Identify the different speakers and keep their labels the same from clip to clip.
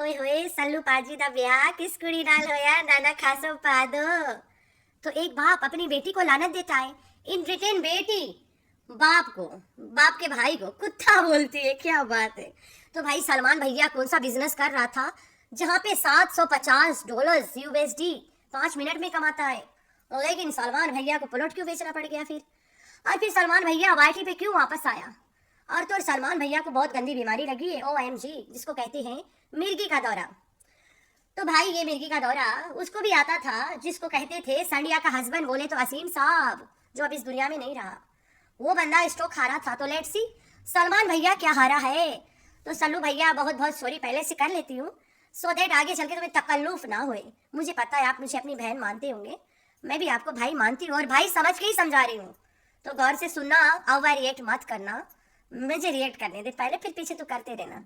Speaker 1: ओए होए सल्लू पाजी दा ब्याह किस कुड़ी नाल होया नाना खासो पा दो। तो एक बाप अपनी बेटी को लानत देता है, इन रिटर्न बेटी बाप को, बाप के भाई को कुत्ता बोलती है। क्या बात है। तो भाई सलमान भैया कौन सा बिजनेस कर रहा था जहाँ पे $750 यूएसडी 5 मिनट में कमाता है, लेकिन सलमान भैया को प्लॉट क्यों बेचना पड़ गया फिर। और फिर सलमान भैया वाईटी पे क्यों वापस आया। और तो और सलमान भैया को बहुत गंदी बीमारी लगी है, OMG, जिसको कहते हैं मिर्गी का दौरा। तो भाई ये मिर्गी का दौरा उसको भी आता था जिसको कहते थे संडिया का हस्बैंड बोले तो असीम साहब, जो अब इस दुनिया में नहीं रहा। वो बंदा स्ट्रोक हारा था। तो लेट्स सी सलमान भैया क्या हारा है। तो सल्लू भैया बहुत बहुत सॉरी पहले से कर लेती हूँ, सो देट आगे चल के तुम्हें तकल्लुफ ना होए। मुझे पता है आप मुझे अपनी बहन मानते होंगे, मैं भी आपको भाई मानती हूँ और भाई समझ के ही समझा रही हूँ। तो गौर से सुनना, ओवर रिएक्ट मत करना। मुझे रिएक्ट करने दे पहले, फिर पीछे तो करते रहना।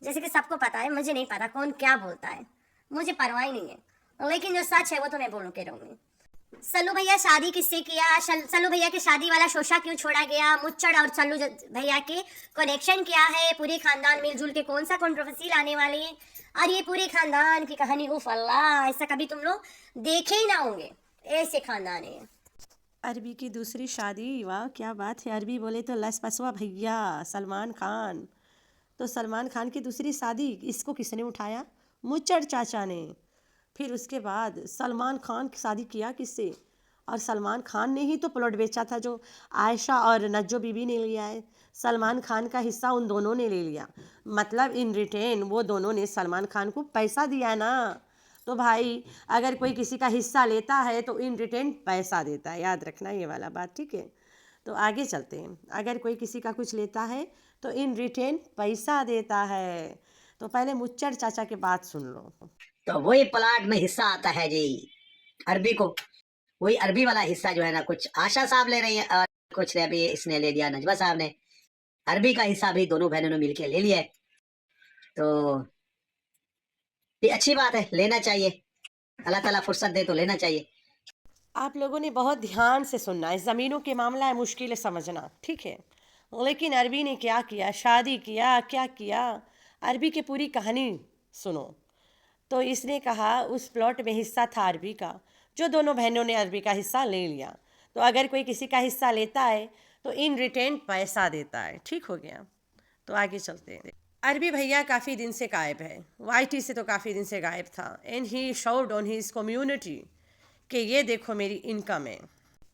Speaker 1: जैसे कि सबको पता है, मुझे नहीं पता कौन क्या बोलता है, मुझे परवाह ही नहीं है, लेकिन जो सच है वो तो मैं बोलूँ के रहूँगी। सल्लू भैया शादी किससे किया, सल्लू भैया की शादी वाला शोशा क्यों छोड़ा गया, मुच्चड़ और सल्लू भैया के कनेक्शन क्या है, पूरे खानदान मिलजुल के कौन सा कंट्रोवर्सी लाने वाले हैं। और ये पूरे खानदान की कहानी, उफ अल्लाह, ऐसा कभी तुम लोग देखे ही ना होंगे। ऐसे खानदान है।
Speaker 2: अरबी की दूसरी शादी, वाह क्या बात है। अरबी बोले तो लसपसवा भैया सलमान खान। तो सलमान खान की दूसरी शादी इसको किसने उठाया? मुच्चड़ चाचा ने। फिर उसके बाद सलमान खान की शादी किया किससे? और सलमान खान ने ही तो प्लॉट बेचा था जो आयशा और नज्जो बीबी ने लिया है। सलमान खान का हिस्सा उन दोनों ने ले लिया, मतलब इन रिटेन वो दोनों ने सलमान खान को पैसा दिया ना। तो भाई अगर कोई किसी का हिस्सा लेता है तो इन रिटेन पैसा देता है, याद रखना ये वाला बात, ठीक है। तो आगे चलते हैं। अगर कोई किसी का कुछ लेता है तो इन रिटेन पैसा देता है। तो पहले मुच्चर चाचा की बात सुन लो।
Speaker 3: तो वही प्लाट में हिस्सा आता है जी अरबी को। वही अरबी वाला हिस्सा जो है ना, कुछ आशा साहब ले रही है और कुछ अभी इसने ले लिया, नजवा साहब ने। अरबी का हिस्सा भी दोनों बहनों ने मिलकर ले लिया है। तो ये अच्छी बात है, लेना चाहिए। अल्लाह ताला फुर्सत दे तो लेना चाहिए।
Speaker 2: आप लोगों ने बहुत ध्यान से सुनना है, ज़मीनों के मामला है, मुश्किल है समझना, ठीक है। लेकिन अरबी ने क्या किया, शादी किया, क्या किया, अरबी की पूरी कहानी सुनो। तो इसने कहा उस प्लॉट में हिस्सा था अरबी का, जो दोनों बहनों ने अरबी का हिस्सा ले लिया। तो अगर कोई किसी का हिस्सा लेता है तो इन रिटर्न पैसा देता है, ठीक हो गया। तो आगे चलते हैं। अरबी भैया काफ़ी दिन से गायब है, वाईटी से तो काफ़ी दिन से गायब था। And he showed on his community कि ये देखो मेरी इनकम है।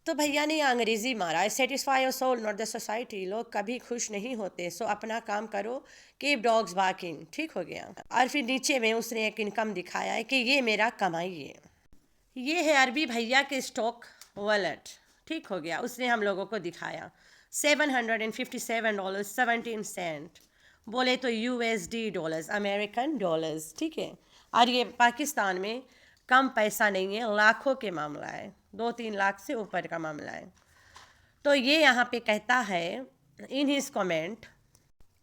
Speaker 2: तो भैया ने अंग्रेज़ी मारा है, satisfy your soul not the society. लोग कभी खुश नहीं होते, सो अपना काम करो, कीप डॉग्स बार्किंग, ठीक हो गया। और फिर नीचे में उसने एक इनकम दिखाया है कि ये मेरा कमाई है। ये है अरबी भैया के स्टॉक वॉलेट, ठीक हो गया। उसने हम लोगों को दिखाया $757.17, बोले तो यूएसडी डॉलर्स, अमेरिकन डॉलर्स, ठीक है। और ये पाकिस्तान में कम पैसा नहीं है, लाखों के मामला है, 2-3 लाख से ऊपर का मामला है। तो ये यहाँ पे कहता है इन हिज कमेंट,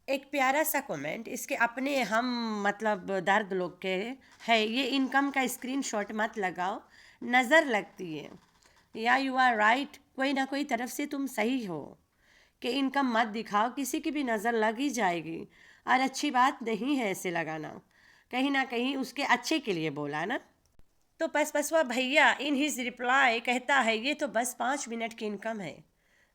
Speaker 2: एक प्यारा सा कमेंट, इसके अपने हम मतलब दर्द लोग के है। ये इनकम का स्क्रीनशॉट मत लगाओ, नज़र लगती है। या यू आर राइट, कोई ना कोई तरफ से तुम सही हो कि इनकम मत दिखाओ, किसी की भी नज़र लग ही जाएगी। और अच्छी बात नहीं है ऐसे लगाना, कहीं ना कहीं उसके अच्छे के लिए बोला ना। तो पसपसवा भैया इन हिज रिप्लाई कहता है ये तो बस 5 मिनट की इनकम है।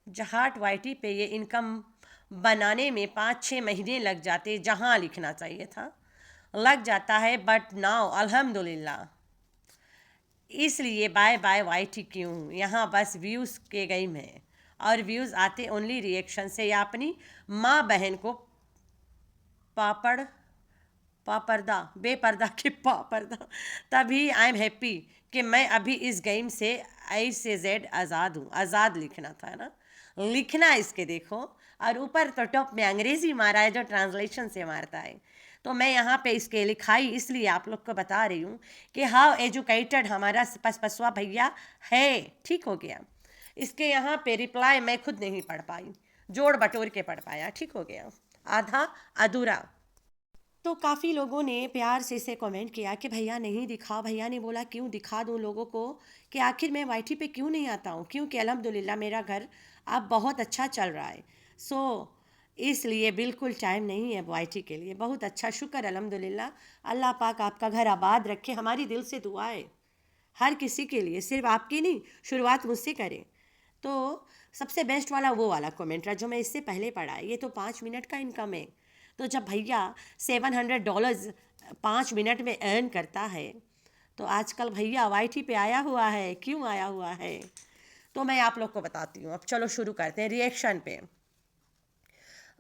Speaker 2: जहाट वाईटी पे ये इनकम बनाने में 5-6 महीने लग जाते, जहाँ लिखना चाहिए था लग जाता है। बट नाउ अल्हम्दुलिल्लाह, इसलिए बाय बाय वाईटी क्यों, यहाँ बस व्यूज़ के गेम है। और व्यूज़ आते ओनली रिएक्शन से, या अपनी माँ बहन को पापड़ पापर्दा बेपर्दा के पापर्दा। तभी आई एम हैप्पी कि मैं अभी इस गेम से A से Z आज़ाद हूँ। आज़ाद लिखना था ना, लिखना इसके देखो। और ऊपर तो टॉप में अंग्रेज़ी मारा है जो ट्रांसलेशन से मारता है। तो मैं यहाँ पे इसके लिखाई इसलिए आप लोग को बता रही हूँ कि हाउ एजुकेटेड हमारा पसपसवा भैया है, ठीक हो गया। इसके यहाँ पे रिप्लाई मैं खुद नहीं पढ़ पाई, जोड़ बटोर के पढ़ पाया, ठीक हो गया, आधा अधूरा। तो काफ़ी लोगों ने प्यार से इसे कमेंट किया कि भैया नहीं दिखाओ। भैया ने बोला क्यों दिखा दूँ लोगों को कि आखिर मैं वाईटी पे क्यों नहीं आता हूँ, क्योंकि अल्हम्दुलिल्लाह मेरा घर अब बहुत अच्छा चल रहा है। सो इसलिए बिल्कुल टाइम नहीं है वाईटी के लिए। बहुत अच्छा, शुक्र अल्हम्दुलिल्लाह। अल्लाह पाक आपका घर आबाद रखे, हमारी दिल से दुआ है हर किसी के लिए, सिर्फ आपकी नहीं। शुरुआत मुझसे करें। तो सबसे बेस्ट वाला वो वाला कमेंट रहा जो मैं इससे पहले पढ़ा है। ये तो 5 मिनट का इनकम है। तो जब भैया $700 5 मिनट में अर्न करता है, तो आजकल भैया वाईटी पे आया हुआ है। क्यों आया हुआ है तो मैं आप लोग को बताती हूँ। अब चलो शुरू करते हैं रिएक्शन पे।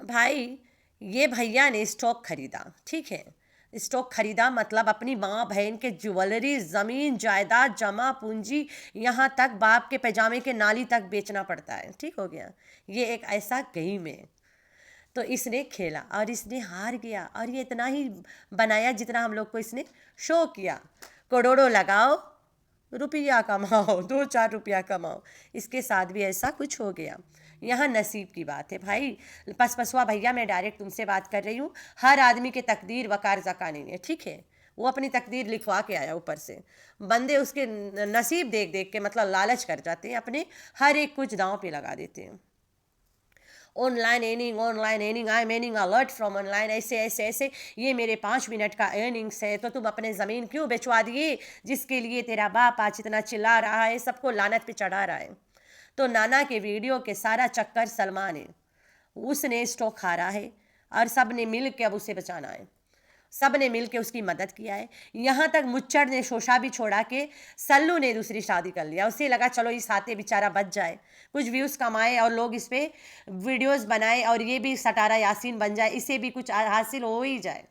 Speaker 2: भाई ये भैया ने स्टॉक खरीदा, ठीक है। स्टॉक खरीदा मतलब अपनी माँ बहन के ज्वेलरी, ज़मीन जायदाद, जमा पूंजी, यहाँ तक बाप के पैजामे के नाली तक बेचना पड़ता है, ठीक हो गया। ये एक ऐसा गेम है। तो इसने खेला और इसने हार गया, और ये इतना ही बनाया जितना हम लोग को इसने शो किया। करोड़ों लगाओ, रुपया कमाओ, 2-4 रुपया कमाओ। इसके साथ भी ऐसा कुछ हो गया। यहाँ नसीब की बात है भाई। पसपसवा भैया, मैं डायरेक्ट तुमसे बात कर रही हूँ। हर आदमी के तकदीर वकार ज़का नहीं है, ठीक है। वो अपनी तकदीर लिखवा के आया ऊपर से। बंदे उसके नसीब देख देख के मतलब लालच कर जाते हैं, अपने हर एक कुछ दांव पे लगा देते हैं। Online earning, I am earning alert from online, ऐसे ऐसे ऐसे, ये मेरे 5 मिनट का अर्निंग्स है। तो तुम अपने ज़मीन क्यों बेचवा दिए जिसके लिए तेरा बाप आज इतना चिल्ला रहा है, सबको लानत पे चढ़ा रहा है। तो नाना के वीडियो के सारा चक्कर सलमान है। उसने स्टॉक हारा है और सब ने मिल के अब उसे बचाना है। सब ने मिल के उसकी मदद किया है। यहाँ तक मुच्चड़ ने शोशा भी छोड़ा के सल्लू ने दूसरी शादी कर लिया। उसे लगा चलो इस हाथे बेचारा बच जाए, कुछ व्यूज़ कमाए और लोग इस पर वीडियोज़ बनाए और ये भी सटारा यासीन बन जाए, इसे भी कुछ हासिल हो ही जाए।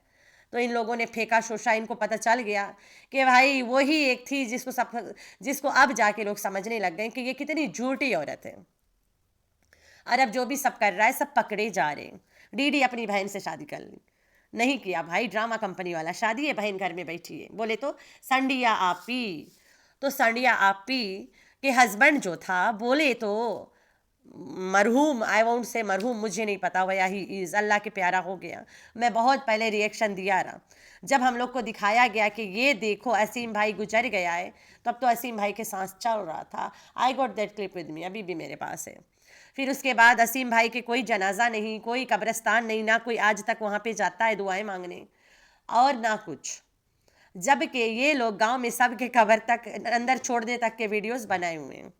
Speaker 2: तो इन लोगों ने फेंका शोशा। इनको पता चल गया कि भाई वही एक थी जिसको अब जाके लोग समझने लग गए कि ये कितनी झूठी औरत है। और अब जो भी सब कर रहा है सब पकड़े जा रहे हैं। डीडी अपनी बहन से शादी कर ली, नहीं किया भाई, ड्रामा कंपनी वाला शादी है, बहन घर में बैठी है। बोले तो संडिया आपी, तो संडिया आपी के हस्बैंड जो था, बोले तो मरहूम, आई वोंट से मरहूम, मुझे नहीं पता वया ही इज़, अल्लाह के प्यारा हो गया। मैं बहुत पहले रिएक्शन दिया रहा जब हम लोग को दिखाया गया कि ये देखो असीम भाई गुजर गया है, तब तो असीम भाई के सांस चल रहा था। I got that clip with me, अभी भी मेरे पास है। फिर उसके बाद असीम भाई के कोई जनाजा नहीं, कोई कब्रिस्तान नहीं, ना कोई आज तक वहाँ पे जाता है दुआएं मांगने, और ना कुछ। जबकि ये लोग गांव में सबके कब्र तक अंदर छोड़ने तक के वीडियोस बनाए हुए हैं।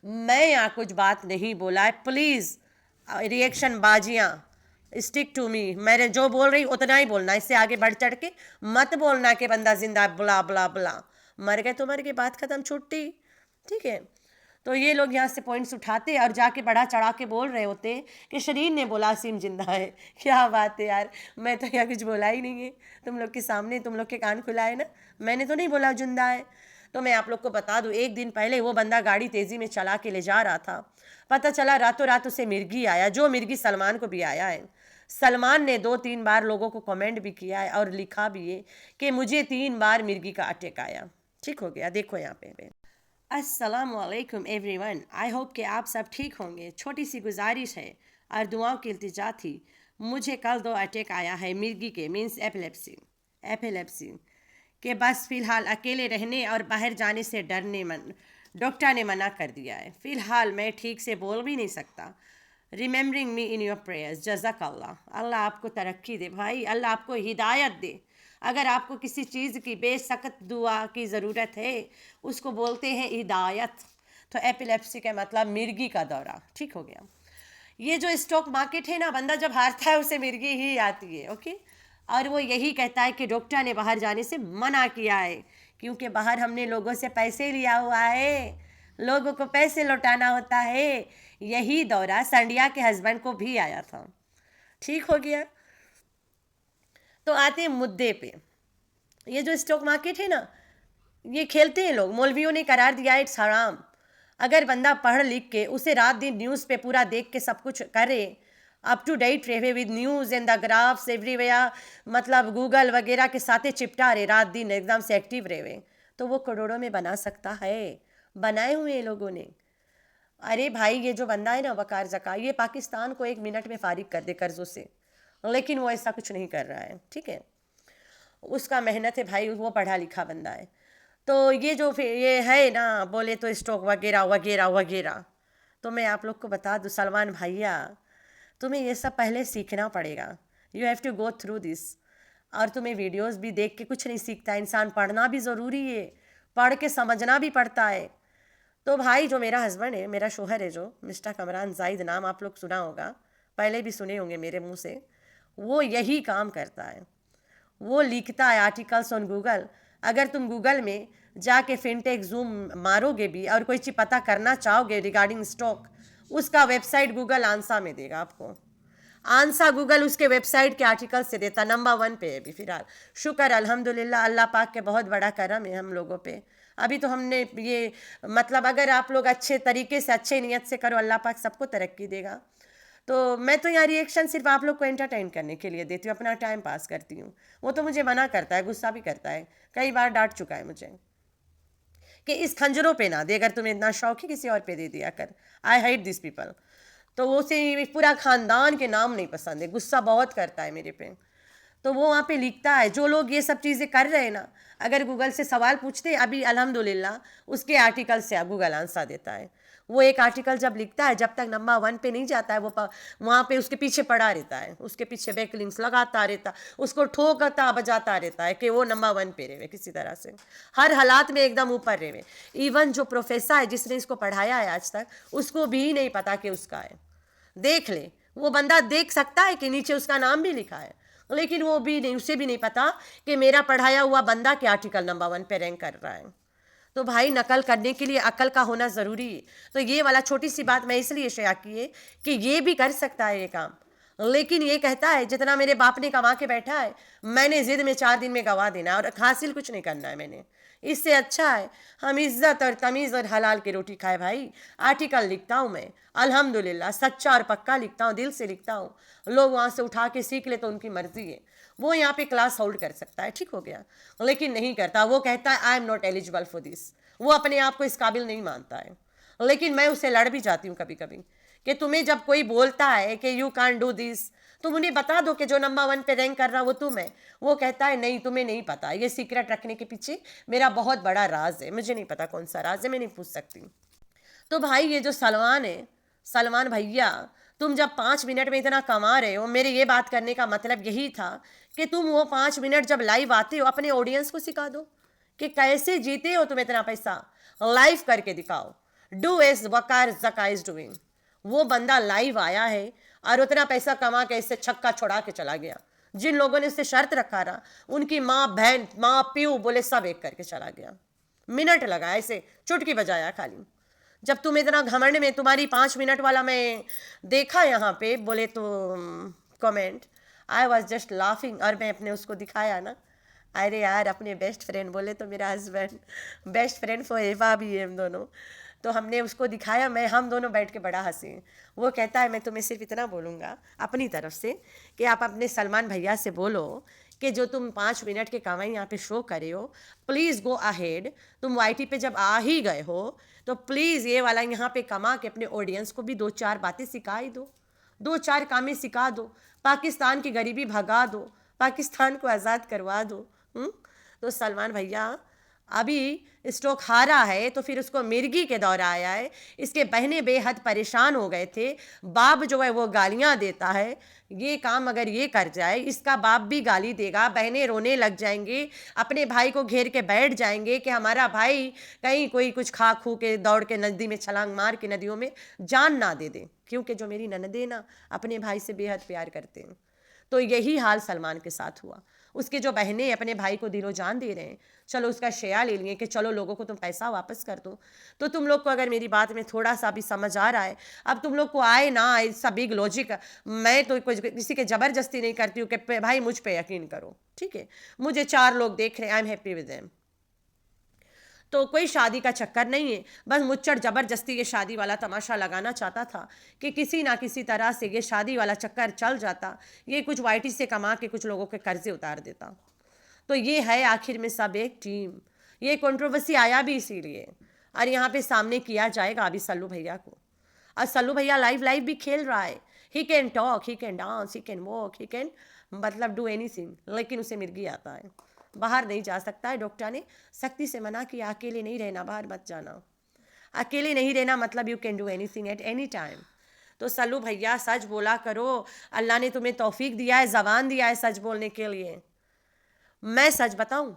Speaker 2: मैं यहाँ कुछ बात नहीं बोला है, प्लीज़ रिएक्शन बाजियाँ स्टिक टू मी। मैंने जो बोल रही उतना ही बोलना, इससे आगे बढ़ चढ़ के मत बोलना कि बंदा जिंदा बुला बुला बुला, मर गए तो मर गए, बात खत्म, छुट्टी, ठीक है। तो ये लोग यहाँ से पॉइंट्स उठाते और जाके बढ़ा चढ़ा के बोल रहे होते कि शरीन ने बोला असीम जिंदा है। क्या बात है यार, मैं तो यहाँ कुछ बोला ही नहीं है तुम लोग के सामने, तुम लोग के कान खुलाए ना, मैंने तो नहीं बोला जिंदा है। तो मैं आप लोग को बता दूं, एक दिन पहले वो बंदा गाड़ी तेज़ी में चला के ले जा रहा था, पता चला रातों रात उसे मिर्गी आया, जो मिर्गी सलमान को भी आया है। सलमान ने 2-3 बार लोगों को कमेंट भी किया है और लिखा भी है कि मुझे 3 बार मिर्गी का अटैक आया, ठीक हो गया। देखो यहाँ पे। अस्सलाम वालेकुम एवरीवन, आई होप कि आप सब ठीक होंगे। छोटी सी गुजारिश है और दुआओं की इल्तिजा थी। मुझे कल 2 अटैक आया है मिर्गी के, मीन्स एपिलेप्सी के। बस फ़िलहाल अकेले रहने और बाहर जाने से डॉक्टर ने मना कर दिया है। फ़िलहाल मैं ठीक से बोल भी नहीं सकता। Remembering me in your prayers, जज़ाकल्लाह। अल्लाह आपको तरक्की दे भाई, अल्लाह आपको हिदायत दे। अगर आपको किसी चीज़ की बेसख्त दुआ की ज़रूरत है, उसको बोलते हैं हिदायत। तो एपिलेप्सी का मतलब मिर्गी का दौरा, ठीक हो गया। ये जो स्टॉक मार्केट है ना, बंदा जब हारता है उसे मिर्गी ही आती है, ओके। और वो यही कहता है कि डॉक्टर ने बाहर जाने से मना किया है, क्योंकि बाहर हमने लोगों से पैसे लिया हुआ है, लोगों को पैसे लौटाना होता है। यही दौरा संडिया के हस्बैंड को भी आया था, ठीक हो गया। तो आते हैं मुद्दे पे। ये जो स्टॉक मार्केट है ना, ये खेलते हैं लोग। मौलवियों ने करार दिया इट्स हराम। अगर बंदा पढ़ लिख के उसे रात दिन न्यूज़ पे पूरा देख के सब कुछ करे, अप टू डेट रहे with news and the graphs everywhere, मतलब गूगल वगैरह के साथ चिपटा रहे, रात दिन एकदम से एक्टिव रहे, तो वो करोड़ों में बना सकता है। बनाए हुए हैं लोगों ने। अरे भाई, ये जो बंदा है ना वकार ज़का, ये पाकिस्तान को 1 मिनट में फारिग कर दे कर्ज़ों से, लेकिन वो ऐसा कुछ नहीं कर रहा है, ठीक है। उसका मेहनत है भाई, वो पढ़ा लिखा बंदा है। तो ये जो ये है ना, बोले तो स्टॉक वगैरह वगैरह वगैरह, तो मैं आप लोग को बता दूँ सलमान भैया, तुम्हें ये सब पहले सीखना पड़ेगा, you have to go through this. और तुम्हें वीडियोस भी देख के कुछ नहीं सीखता, इंसान पढ़ना भी ज़रूरी है, पढ़ के समझना भी पड़ता है। तो भाई जो मेरा हस्बैंड है, मेरा शोहर है, जो मिस्टर कमरान जाहिद, नाम आप लोग सुना होगा, पहले भी सुने होंगे मेरे मुंह से, वो यही काम करता है। वो लिखता है आर्टिकल्स ऑन गूगल। अगर तुम गूगल में जाके फिनटेक जूम मारोगे भी और कोई चीज़ पता करना चाहोगे रिगार्डिंग स्टॉक, उसका वेबसाइट गूगल आंसर में देगा आपको। आंसर गूगल उसके वेबसाइट के आर्टिकल से देता, नंबर 1 पे है अभी फ़िलहाल। शुक्र अल्हम्दुलिल्लाह, अल्लाह पाक के बहुत बड़ा करम है हम लोगों पे। अभी तो हमने ये मतलब अगर आप लोग अच्छे तरीके से अच्छे नियत से करो, अल्लाह पाक सबको तरक्की देगा। तो मैं तो यहाँ रिएक्शन सिर्फ आप लोग को एंटरटेन करने के लिए देती हूँ, अपना टाइम पास करती हूँ। वो तो मुझे मना करता है, गुस्सा भी करता है, कई बार डांट चुका है मुझे कि इस खंजरों पे ना दे, अगर तुम्हें इतना शौक है किसी और पे दे दिया कर। I hate this people. तो वो से पूरा खानदान के नाम नहीं पसंद है, गुस्सा बहुत करता है मेरे पे। तो वो वहाँ पे लिखता है, जो लोग ये सब चीज़ें कर रहे हैं ना, अगर गूगल से सवाल पूछते हैं, अभी अल्हम्दुलिल्लाह उसके आर्टिकल से गूगल आंसर देता है। वो एक आर्टिकल जब लिखता है, जब तक नंबर 1 पे नहीं जाता है, वो वहाँ पे उसके पीछे पड़ा रहता है, उसके पीछे बैक लिंक्स लगाता रहता, उसको ठोकता बजाता रहता है कि वो नंबर 1 पे रहे किसी तरह से, हर हालात में एकदम ऊपर रहे। इवन जो प्रोफेसर है जिसने इसको पढ़ाया है आज तक, उसको भी नहीं पता कि उसका है। देख ले, वो बंदा देख सकता है कि नीचे उसका नाम भी लिखा है, लेकिन वो भी नहीं, उसे भी नहीं पता कि मेरा पढ़ाया हुआ बंदा के आर्टिकल नंबर 1 पे रैंक कर रहा है। तो भाई नकल करने के लिए अकल का होना ज़रूरी है। तो ये वाला छोटी सी बात मैं इसलिए शेयर की है कि ये भी कर सकता है ये काम, लेकिन ये कहता है जितना मेरे बाप ने कमा के बैठा है, मैंने जिद में 4 दिन में गवा देना और हासिल कुछ नहीं करना है मैंने। इससे अच्छा है हम इज्जत और तमीज़ और हलाल की रोटी खाए। भाई आर्टिकल लिखता हूँ मैं, अल्हम्दुलिल्लाह सच्चा और पक्का लिखता हूँ, दिल से लिखता हूँ। लोग वहाँ से उठा के सीख ले तो उनकी मर्जी है, वो यहाँ पे क्लास होल्ड कर सकता है, ठीक हो गया, लेकिन नहीं करता। वो कहता है I am not eligible for this, वो अपने आप को इस काबिल नहीं मानता है। लेकिन मैं उसे लड़ भी जाती हूँ कभी कभी कि तुम्हें जब कोई बोलता है कि यू कैन डू दिस, तुम उन्हें बता दो कि जो नंबर 1 पे रैंक कर रहा वो तुम है। वो कहता है नहीं तुम्हें नहीं पता, ये सीक्रेट रखने के पीछे मेरा बहुत बड़ा राज है, मुझे नहीं पता कौन सा राज है, मैं नहीं पूछ सकती। तो भाई ये जो सलमान है, सलमान भैया, तुम जब 5 मिनट में इतना कमा रहे हो, मेरे ये बात करने का मतलब यही था कि तुम वो 5 मिनट जब लाइव आते हो अपने ऑडियंस को सिखा दो कि कैसे जीते हो तुम इतना पैसा, लाइव करके दिखाओ। डू एस वकार जका इज डूइंग। वो बंदा लाइव आया है और उतना पैसा कमा के इससे छक्का छोड़ा के चला गया। जिन लोगों ने इससे शर्त रखा रहा, उनकी माँ बहन माँ प्यू बोले सब एक करके चला गया। मिनट लगा, ऐसे चुटकी बजाया खाली। जब तुम इतना घमंड में, तुम्हारी 5 मिनट वाला मैं देखा यहाँ पे बोले तो comment, I was just laughing. और मैं अपने उसको दिखाया ना, अरे यार अपने बेस्ट फ्रेंड, बोले तो मेरा हस्बैंड, बेस्ट फ्रेंड फॉरएवर भी है हम दोनों। तो हमने उसको दिखाया, हम दोनों बैठ के बड़ा हंसे। वो कहता है मैं तुम्हें सिर्फ इतना बोलूँगा अपनी तरफ से कि आप अपने सलमान भैया से बोलो कि जो तुम 5 मिनट के कमाई यहाँ पे शो करे हो, प्लीज़ गो अहेड। तुम वाईटी पे जब आ ही गए हो तो प्लीज़ ये वाला यहाँ पे कमा के अपने ऑडियंस को भी 2-4 बातें सिखा ही दो, 2-4 कामें सिखा दो, पाकिस्तान की गरीबी भगा दो, पाकिस्तान को आज़ाद करवा दो। तो सलमान भैया अभी स्टॉक हारा है तो फिर उसको मिर्गी के दौर आया है, इसके बहने बेहद परेशान हो गए थे, बाप जो है वो गालियां देता है। ये काम अगर ये कर जाए, इसका बाप भी गाली देगा, बहनें रोने लग जाएंगे, अपने भाई को घेर के बैठ जाएंगे कि हमारा भाई कहीं कोई कुछ खा खू के दौड़ के नदी में छलांग मार के नदियों में जान ना दे दे। क्योंकि जो मेरी ननदे ना अपने भाई से बेहद प्यार करते हैं। तो यही हाल सलमान के साथ हुआ। उसके जो बहनें अपने भाई को दिलो जान दे रहे हैं, चलो उसका शेयर ले लिए कि चलो लोगों को तुम पैसा वापस कर दो। तो तुम लोग को अगर मेरी बात में थोड़ा सा भी समझ आ रहा है, अब तुम लोग को आए ना आए सब बिग लॉजिक, मैं तो किसी के ज़बरदस्ती नहीं करती हूँ कि भाई मुझ पे यकीन करो, ठीक है। मुझे 4 लोग देख रहे हैं, I am happy with them. तो कोई शादी का चक्कर नहीं है, बस मुझ ज़बरदस्ती ये शादी वाला तमाशा लगाना चाहता था कि किसी ना किसी तरह से ये शादी वाला चक्कर चल जाता, ये कुछ वाईटी से कमा के कुछ लोगों के कर्जे उतार देता। तो ये है आखिर में सब एक टीम। ये कंट्रोवर्सी आया भी इसीलिए, और यहाँ पे सामने किया जाएगा अभी सल्लू भैया को। और सल्लू भैया लाइव भी खेल रहा है, he can talk, he can dance, he can walk, he can मतलब डू एनीथिंग, लेकिन उसे मिर्गी आता है, बाहर नहीं जा सकता है। डॉक्टर ने सख्ती से मना किया, अकेले नहीं रहना, बाहर मत जाना। अकेले नहीं रहना मतलब you can do anything at any time. तो सल्लू भैया सच बोला करो, अल्लाह ने तुम्हें तौफीक दिया है, ज़बान दिया है सच बोलने के लिए। मैं सच बताऊं,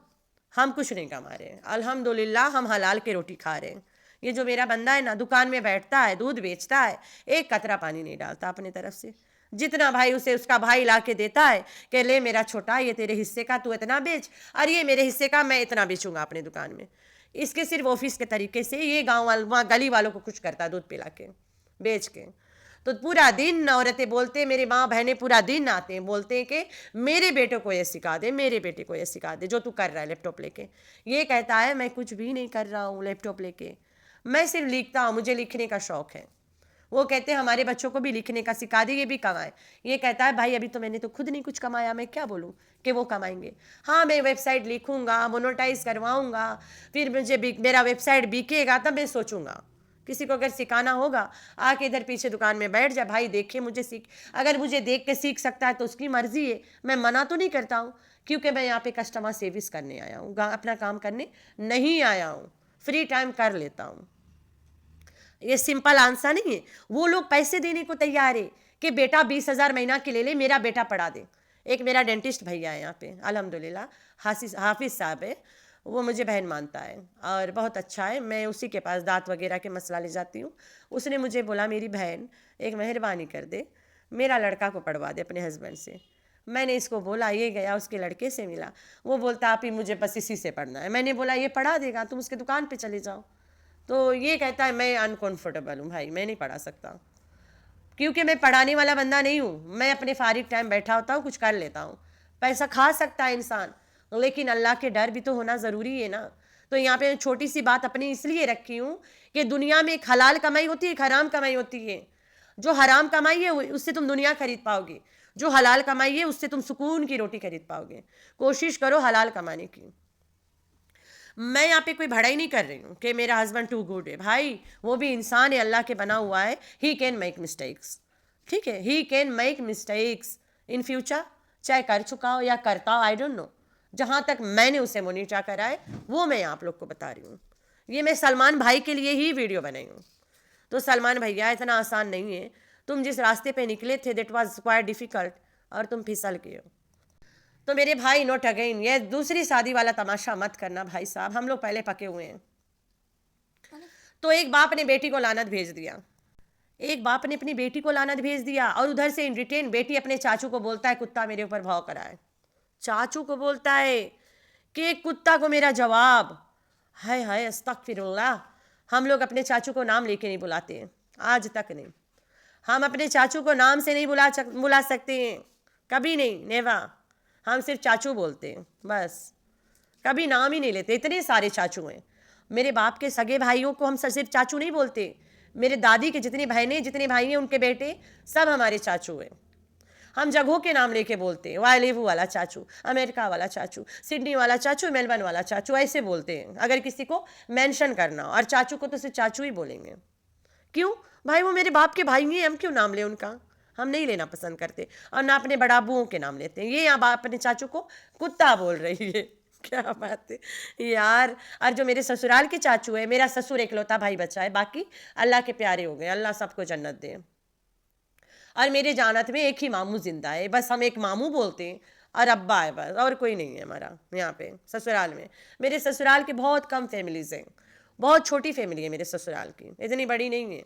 Speaker 2: हम कुछ नहीं कमा रहे हैं, अल्हम्दुलिल्लाह हम हलाल की रोटी खा रहे हैं। ये जो मेरा बंदा है ना, दुकान में बैठता है, दूध बेचता है, एक कतरा पानी नहीं डालता अपने तरफ से। जितना भाई उसे उसका भाई ला के देता है कि ले मेरा छोटा, ये तेरे हिस्से का, तू इतना बेच, और ये मेरे हिस्से का, मैं इतना बेचूंगा अपने दुकान में। इसके सिर्फ ऑफिस के तरीके से ये गाँव वाल वहाँ गली वालों को कुछ करता है, दूध पिला के बेच के। तो पूरा दिन औरतें बोलते हैं, मेरी माँ बहनें पूरा दिन आते हैं, बोलते हैं कि मेरे बेटे को ये सिखा दे, मेरे बेटे को ये सिखा दे जो तू कर रहा है लैपटॉप लेके। ये कहता है मैं कुछ भी नहीं कर रहा हूँ लैपटॉप लेके, मैं सिर्फ लिखता हूँ, मुझे लिखने का शौक है। वो कहते हैं हमारे बच्चों को भी लिखने का सिखा दे, ये भी कमाए। ये कहता है भाई अभी तो मैंने तो खुद नहीं कुछ कमाया, मैं क्या बोलूँ कि वो कमाएंगे। हाँ मैं वेबसाइट लिखूँगा, मोनेटाइज करवाऊँगा, फिर मुझे मेरा वेबसाइट बिकेगा तब मैं सोचूंगा। किसी को अगर सिखाना होगा आके इधर पीछे दुकान में बैठ जा भाई, देखे मुझे सीख, अगर मुझे देख के सीख सकता है तो उसकी मर्जी है, मैं मना तो नहीं करता हूँ, क्योंकि मैं यहाँ पे कस्टमर सर्विस करने आया हूँ, अपना काम करने नहीं आया हूँ, फ्री टाइम कर लेता हूँ। ये सिंपल आंसर नहीं है। वो लोग पैसे देने को तैयार है कि बेटा 20,000 महीना के ले ले, मेरा बेटा पढ़ा दे। एक मेरा डेंटिस्ट भैया है यहाँ पे, अल्हम्दुलिल्लाह हाफिज़ साहब है, वो मुझे बहन मानता है और बहुत अच्छा है। मैं उसी के पास दांत वगैरह के मसला ले जाती हूँ। उसने मुझे बोला मेरी बहन एक मेहरबानी कर दे, मेरा लड़का को पढ़वा दे अपने हस्बैंड से। मैंने इसको बोला, ये गया उसके लड़के से मिला, वो बोलता आप ही मुझे बस इसी से पढ़ना है। मैंने बोला ये पढ़ा देगा, तुम उसके दुकान पे चले जाओ। तो ये कहता है मैं अनकंफर्टेबल हूँ भाई, मैं नहीं पढ़ा सकता, क्योंकि मैं पढ़ाने वाला बंदा नहीं हूँ। मैं अपने फारिग टाइम बैठा होता हूँ, कुछ कर लेता हूँ। पैसा खा सकता है इंसान, लेकिन अल्लाह के डर भी तो होना ज़रूरी है ना। तो यहाँ पे छोटी सी बात अपनी इसलिए रखी हूँ कि दुनिया में एक हलाल कमाई होती है, एक हराम कमाई होती है। जो हराम कमाई है उससे तुम दुनिया खरीद पाओगे, जो हलाल कमाई है उससे तुम सुकून की रोटी खरीद पाओगे। कोशिश करो हलाल कमाने की। मैं यहाँ पे कोई भड़ाई नहीं कर रही हूँ कि मेरा हस्बैंड टू गुड है, भाई वो भी इंसान है, अल्लाह के बना हुआ है, ही कैन मेक मिस्टेक्स, ठीक है, he can make mistakes in future, चाहे कर चुका हो या करता हो, आई डोंट नो। जहाँ तक मैंने उसे मोनिटर करा है वो मैं आप लोग को बता रही हूँ। ये मैं सलमान भाई के लिए ही वीडियो बनाई हूँ। तो सलमान भैया इतना आसान नहीं है, तुम जिस रास्ते पे निकले थे दैट वाज क्वाइट डिफ़िकल्ट, और तुम फिसल गए हो। तो मेरे भाई नोट अगेन, ये दूसरी शादी वाला तमाशा मत करना भाई साहब, हम लोग पहले पके हुए हैं। तो एक बाप ने बेटी को लानत भेज दिया, एक बाप ने अपनी बेटी को लानत भेज दिया, और उधर से इन रिटर्न बेटी अपने चाचू को बोलता है कुत्ता मेरे ऊपर भाव कराए। चाचू को बोलता है कि कुत्ता को मेरा जवाब। हाय हाय अस्तगफिरुल्लाह, हम लोग अपने चाचू को नाम लेके नहीं बुलाते हैं, आज तक नहीं। हम अपने चाचू को नाम से नहीं बुला सकते हैं, कभी नहीं, नेवर। हम सिर्फ चाचू बोलते हैं बस, कभी नाम ही नहीं लेते। इतने सारे चाचू हैं मेरे बाप के सगे भाइयों को, हम सिर्फ चाचू नहीं बोलते। मेरे दादी के जितनी बहनें जितने भाई हैं उनके बेटे सब हमारे चाचू हैं। हम जगहों के नाम लेके बोलते हैं, वालेवू वाला चाचू, अमेरिका वाला चाचू, सिडनी वाला चाचू, मेलबर्न वाला चाचू, ऐसे बोलते हैं अगर किसी को मेंशन करना हो। और चाचू को तो सिर्फ चाचू ही बोलेंगे। क्यों भाई, वो मेरे बाप के भाई हैं, हम क्यों नाम लें उनका, हम नहीं लेना पसंद करते। और ना अपने बड़ा अबुओं के नाम लेते हैं। ये यहाँ बाप अपने चाचू को कुत्ता बोल रही है, क्या बात है यार। और जो मेरे ससुराल के चाचू है, मेरा ससुर एकलौता भाई बचा है, बाकी अल्लाह के प्यारे हो गए, अल्लाह सबको जन्नत दे। और मेरे जानत में एक ही मामू जिंदा है, बस हम एक मामू बोलते हैं, और अब्बा है बस, और कोई नहीं है हमारा यहाँ पे ससुराल में। मेरे ससुराल के बहुत कम फैमिलीज हैं, बहुत छोटी फैमिली है मेरे ससुराल की, इतनी बड़ी नहीं है।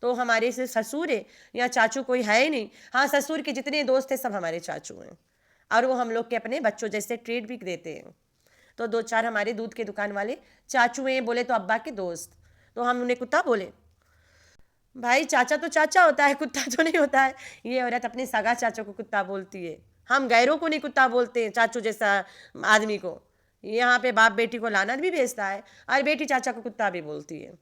Speaker 2: तो हमारे से ससुर है या चाचू कोई है ही नहीं। हाँ, ससुर के जितने दोस्त हैं सब हमारे चाचू हैं, और वो हम लोग के अपने बच्चों जैसे ट्रीट भी देते हैं। तो 2-4 हमारे दूध के दुकान वाले चाचू हैं, बोले तो अब्बा के दोस्त, तो हम उन्हें कुत्ता बोले। भाई चाचा तो चाचा होता है, कुत्ता तो नहीं होता है। ये औरत अपने सगा चाचा को कुत्ता बोलती है, हम गैरों को नहीं कुत्ता बोलते हैं, चाचू जैसा आदमी को। यहाँ पे बाप बेटी को लानत भी भेजता है, और बेटी चाचा को कुत्ता भी बोलती है।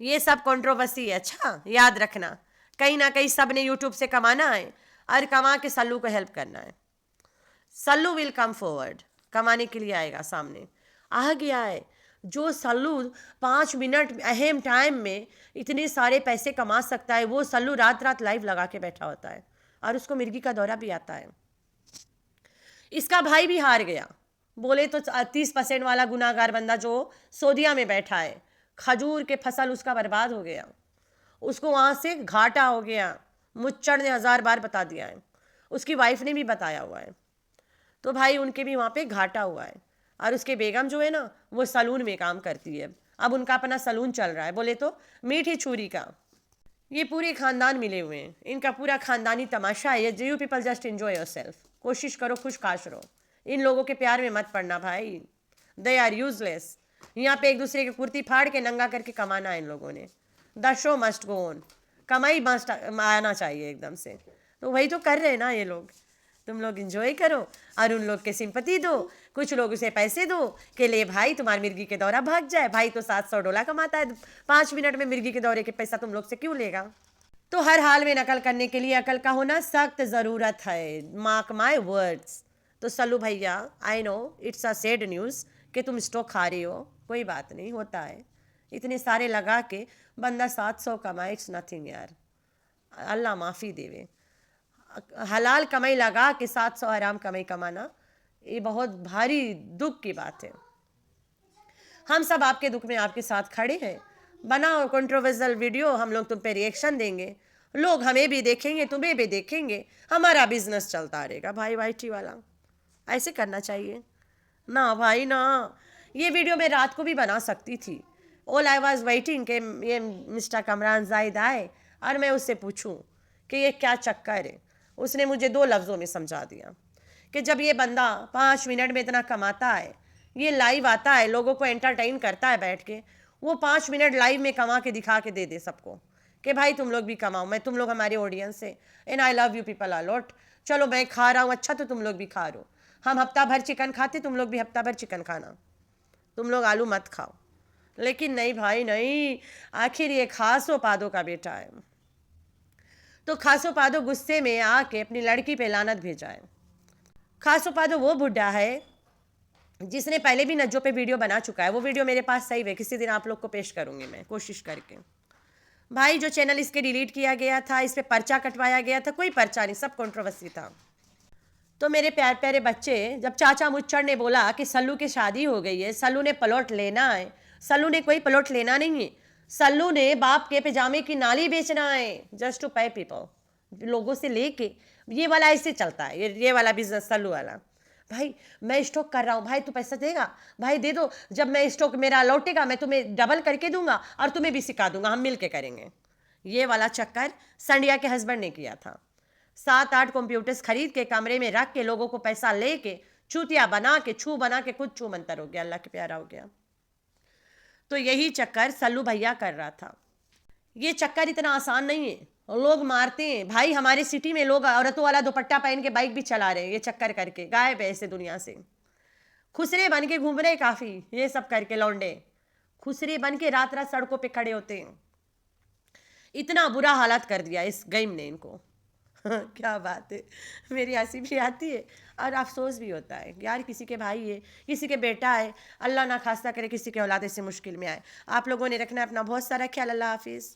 Speaker 2: ये सब कंट्रोवर्सी है, अच्छा याद रखना। कहीं ना कहीं सब ने यूट्यूब से कमाना है, और कमा के सल्लू को हेल्प करना है। सल्लू विल कम फॉरवर्ड, कमाने के लिए आएगा, सामने आ गया है। जो सल्लू 5 मिनट अहम टाइम में इतने सारे पैसे कमा सकता है, वो सल्लू रात रात लाइव लगा के बैठा होता है, और उसको मिर्गी का दौरा भी आता है। इसका भाई भी हार गया, बोले तो 30% वाला गुनाहगार बंदा जो सऊदीया में बैठा है, खजूर के फसल उसका बर्बाद हो गया। उसको वहाँ से घाटा हो गया। मुच्चड़ ने 1000 बार बता दिया है, उसकी वाइफ ने भी बताया हुआ है। तो भाई उनके भी वहाँ पे घाटा हुआ है। और उसके बेगम जो है ना, वो सलून में काम करती है। अब उनका अपना सलून चल रहा है, बोले तो मीठी छुरी का। ये पूरे खानदान मिले हुए हैं, इनका पूरा खानदानी तमाशा है। ये you people just enjoy yourself, कोशिश करो खुश खाश रहो, इन लोगों के प्यार में मत पड़ना भाई, दे आर यूजलेस। यहाँ पे एक दूसरे की कुर्ती फाड़ के नंगा करके कमाना है इन लोगों ने। The show must go on, कमाई मस्ट आना चाहिए एकदम से। तो वही तो कर रहे हैं ना ये लोग। तुम लोग इंजॉय करो और उन लोग के सिंपति दो, कुछ लोग उसे पैसे दो कि ले भाई तुम्हारी मिर्गी के दौरा भाग जाए। भाई तो $700 कमाता है, 5 मिनट में मिर्गी के दौरे के पैसा तुम लोग से क्यों लेगा। तो हर हाल में नकल करने के लिए अकल का होना सख्त ज़रूरत है, मार्क माई वर्ड्स। तो सल्लू भैया, I know it's a sad news कि तुम स्टॉक खा रही हो, कोई बात नहीं, होता है। इतने सारे लगा के बंदा 700 कमाए, इट्स नथिंग यार, अल्लाह माफ़ी देवे। हलाल कमाई लगा के 700 हराम कमाई कमाना, ये बहुत भारी दुख की बात है। हम सब आपके दुख में आपके साथ खड़े हैं। बनाओ कंट्रोवर्शियल वीडियो, हम लोग तुम पे रिएक्शन देंगे, लोग हमें भी देखेंगे, तुम्हें भी देखेंगे, हमारा बिजनेस चलता रहेगा। भाई वाईटी वाला ऐसे करना चाहिए ना भाई ना। ये वीडियो मैं रात को भी बना सकती थी। ऑल आई वॉज वेटिंग कि ये मिस्टर कमरान जाहिद आए और मैं उससे पूछूं कि ये क्या चक्कर है। उसने मुझे 2 लफ्ज़ों में समझा दिया कि जब ये बंदा 5 मिनट में इतना कमाता है, ये लाइव आता है, लोगों को एंटरटेन करता है बैठ के, वो 5 मिनट लाइव में कमा के दिखा के दे दे सबको कि भाई तुम लोग भी कमाओ, मैं तुम लोग हमारे ऑडियंस है, and I love you people a lot. चलो मैं खा रहा हूँ, अच्छा तो तुम लोग भी खा रहे हो। हम हफ्ता भर चिकन खाते, तुम लोग भी हफ्ता भर चिकन खाना, तुम लोग आलू मत खाओ। लेकिन नहीं भाई नहीं, आखिर ये खासो पादो का बेटा है। तो खासो पादो गुस्से में आके अपनी लड़की पे लानत भेजा है। खासो पादो वो बुढ़ा है जिसने पहले भी नज्जों पे वीडियो बना चुका है। वो वीडियो मेरे पास सही है, किसी दिन आप लोग को पेश करूंगी मैं कोशिश करके। भाई जो चैनल इसके डिलीट किया गया था, इस पे पर्चा कटवाया गया था, कोई पर्चा नहीं, सब कंट्रोवर्सी था। तो मेरे प्यार प्यारे बच्चे, जब चाचा मुच्चड़ ने बोला कि सल्लू की शादी हो गई है, सल्लू ने प्लॉट लेना है, सल्लू ने कोई प्लॉट लेना नहीं है, सल्लू ने बाप के पैजामे की नाली बेचना है जस्ट टू पे पीपल, लोगों से लेके। ये वाला ऐसे चलता है, ये वाला बिजनेस सल्लू वाला। भाई मैं स्टॉक कर रहा हूँ, भाई तू पैसा देगा, भाई दे दो, जब मैं स्टॉक मेरा लौटेगा मैं तुम्हें डबल करके दूंगा और तुम्हें भी सिखा दूंगा, हम मिल के करेंगे। ये वाला चक्कर संडिया के हस्बैंड ने किया था। 7-8 कंप्यूटर्स खरीद के कमरे में रख के लोगों को पैसा लेके चूतिया बना के छू बना के खुद छू मंतर हो गया, अल्लाह के प्यारा हो गया। तो यही चक्कर सल्लू भैया कर रहा था। ये चक्कर इतना आसान नहीं है, लोग मारते हैं भाई। हमारे सिटी में लोग औरतों वाला दुपट्टा पहन के बाइक भी चला रहे हैं, ये चक्कर करके गायब है ऐसे दुनिया से। खुसरे बन के घूम रहे काफी, ये सब करके लौंडे खुसरे बन के रात रात सड़कों पे खड़े होते हैं। इतना बुरा हालत कर दिया इस गेम ने इनको। क्या बात है, मेरी हंसी भी आती है और अफसोस भी होता है यार, किसी के भाई है, किसी के बेटा है, अल्लाह ना खास्ता करे किसी के औलाद से मुश्किल में आए। आप लोगों ने रखना अपना बहुत सारा ख्याल। अल्लाह हाफिज़।